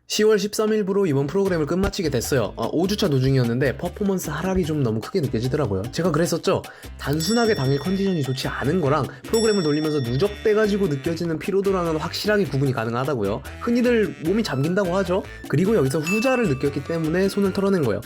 10월 13일부로 이번 프로그램을 끝마치게 됐어요. 5주차 도중이었는데 퍼포먼스 하락이 좀 너무 크게 느껴지더라고요. 제가 그랬었죠. 단순하게 당일 컨디션이 좋지 않은 거랑 프로그램을 돌리면서 누적돼가지고 느껴지는 피로도랑은 확실하게 구분이 가능하다고요. 흔히들 몸이 잠긴다고 하죠. 그리고 여기서 후자를 느꼈기 때문에 손을 털어낸 거예요.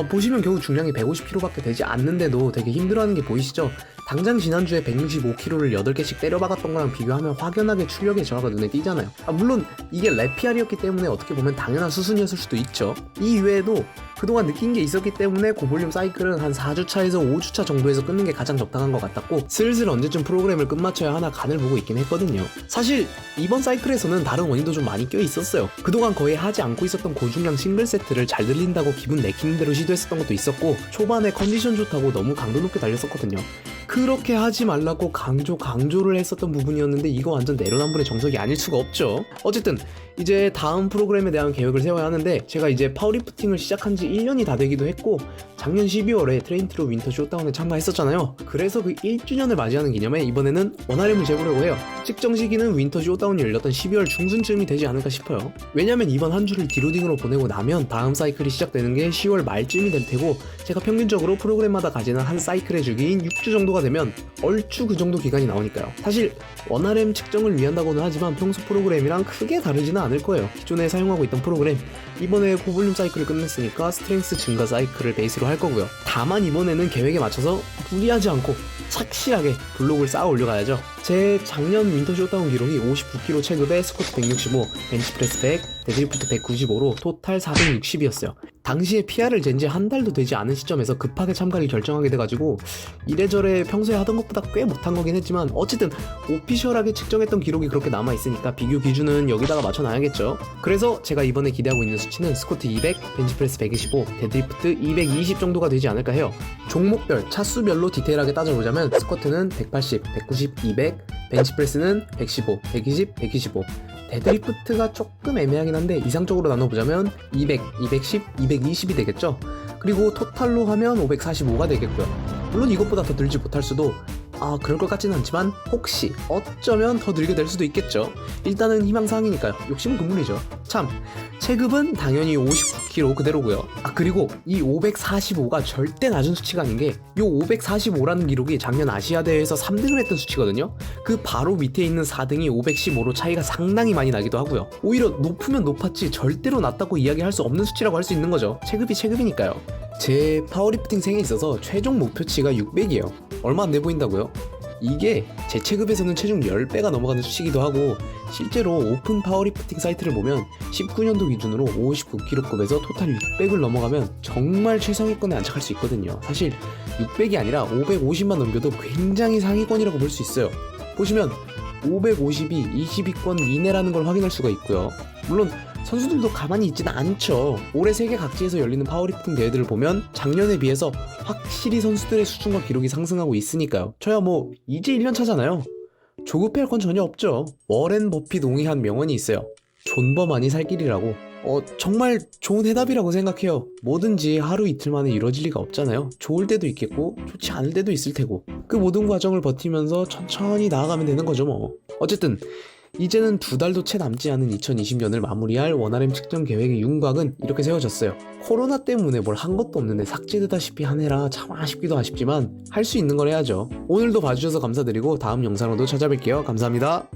보시면 겨우 중량이 150kg밖에 되지 않는데도 되게 힘들어하는 게 보이시죠? 당장 지난주에 165kg를 8개씩 때려박았던 거랑 비교하면 확연하게 출력의 저하가 눈에 띄잖아요. 물론 이게 랩피알이었기 때문에 어떻게 보면 당연한 수순이었을 수도 있죠. 이 이외에도 그동안 느낀 게 있었기 때문에 고볼륨 사이클은 한 4주차에서 5주차 정도에서 끊는 게 가장 적당한 것 같았고, 슬슬 언제쯤 프로그램을 끝마쳐야 하나 간을 보고 있긴 했거든요. 사실 이번 사이클에서는 다른 원인도 좀 많이 껴 있었어요. 그동안 거의 하지 않고 있었던 고중량 싱글 세트를 잘 들린다고 기분 내키는 대로 시도했었던 것도 있었고, 초반에 컨디션 좋다고 너무 강도 높게 달렸었거든요. 그렇게 하지 말라고 강조를 했었던 부분이었는데 이거 완전 내로남불의 정석이 아닐 수가 없죠. 어쨌든 이제 다음 프로그램에 대한 계획을 세워야 하는데, 제가 이제 파워리프팅을 시작한 지 1년이 다 되기도 했고 작년 12월에 트레인트로 윈터 쇼다운에 참가했었잖아요. 그래서 그 1주년을 맞이하는 기념에 이번에는 원RM을 재보려고 해요. 측정 시기는 윈터 쇼다운이 열렸던 12월 중순쯤이 되지 않을까 싶어요. 왜냐면 이번 한 주를 디로딩으로 보내고 나면 다음 사이클이 시작되는 게 10월 말쯤이 될 테고, 제가 평균적으로 프로그램마다 가지는 한 사이클의 주기인 6주 정도가 되면 얼추 그 정도 기간이 나오니까요. 사실 원RM 측정을 위한다고는 하지만 평소 프로그램이랑 크게 다르지는 않을 거예요. 기존에 사용하고 있던 프로그램, 이번에 고볼륨 사이클을 끝냈으니까 스트렝스 증가 사이클을 베이스로 할 거고요. 다만 이번에는 계획에 맞춰서 무리하지 않고 착실하게 블록을 쌓아 올려가야죠. 제 작년 윈터 쇼다운 기록이 59kg 체급에 스쿼트 165, 벤치프레스 100, 데드리프트 195로 토탈 460이었어요. 당시에 PR을 잰 지 한 달도 되지 않은 시점에서 급하게 참가를 결정하게 돼가지고 이래저래 평소에 하던 것보다 꽤 못한 거긴 했지만, 어쨌든 오피셜하게 측정했던 기록이 그렇게 남아있으니까 비교 기준은 여기다가 맞춰놔야겠죠. 그래서 제가 이번에 기대하고 있는 수치는 스쿼트 200, 벤치프레스 125, 데드리프트 220 정도가 되지 않을까 해요. 종목별, 차수별로 디테일하게 따져보자면 스쿼트는 180, 190, 200, 벤치프레스는 115, 120, 125, 데드리프트가 조금 애매하긴 한데 이상적으로 나눠보자면 200, 210, 220이 되겠죠. 그리고 토탈로 하면 545가 되겠고요. 물론 이것보다 더 늘지 못할 수도, 그럴 것 같지는 않지만 혹시 어쩌면 더 늘게 될 수도 있겠죠. 일단은 희망사항이니까요. 욕심은 금물이죠. 참, 체급은 당연히 59kg 그대로고요. 그리고 이 545가 절대 낮은 수치가 아닌 게, 요 545라는 기록이 작년 아시아대회에서 3등을 했던 수치거든요. 그 바로 밑에 있는 4등이 515로 차이가 상당히 많이 나기도 하고요. 오히려 높으면 높았지 절대로 낮다고 이야기할 수 없는 수치라고 할 수 있는 거죠. 체급이 체급이니까요. 제 파워리프팅 생에 있어서 최종 목표치가 600이에요. 얼마 안 돼 보인다고요? 이게 제 체급에서는 체중 10배가 넘어가는 수치이기도 하고, 실제로 오픈 파워리프팅 사이트를 보면 19년도 기준으로 59kg급에서 토탈 600을 넘어가면 정말 최상위권에 안착할 수 있거든요. 사실 600이 아니라 550만 넘겨도 굉장히 상위권이라고 볼 수 있어요. 보시면 550이 20위권 이내라는 걸 확인할 수가 있고요. 물론 선수들도 가만히 있지는 않죠. 올해 세계 각지에서 열리는 파워리프팅 대회들을 보면 작년에 비해서 확실히 선수들의 수준과 기록이 상승하고 있으니까요. 저야 이제 1년 차잖아요. 조급해할 건 전혀 없죠. 워렌 버핏 동의한 명언이 있어요. 존버만이 살 길이라고. 정말 좋은 해답이라고 생각해요. 뭐든지 하루 이틀 만에 이루어질 리가 없잖아요. 좋을 때도 있겠고 좋지 않을 때도 있을 테고, 그 모든 과정을 버티면서 천천히 나아가면 되는 거죠 뭐. 어쨌든 이제는 2달도 채 남지 않은 2020년을 마무리할 원RM 측정 계획의 윤곽은 이렇게 세워졌어요. 코로나 때문에 뭘 한 것도 없는데 삭제되다시피 한 해라 참 아쉽기도 아쉽지만 할 수 있는 걸 해야죠. 오늘도 봐주셔서 감사드리고 다음 영상으로도 찾아뵐게요. 감사합니다.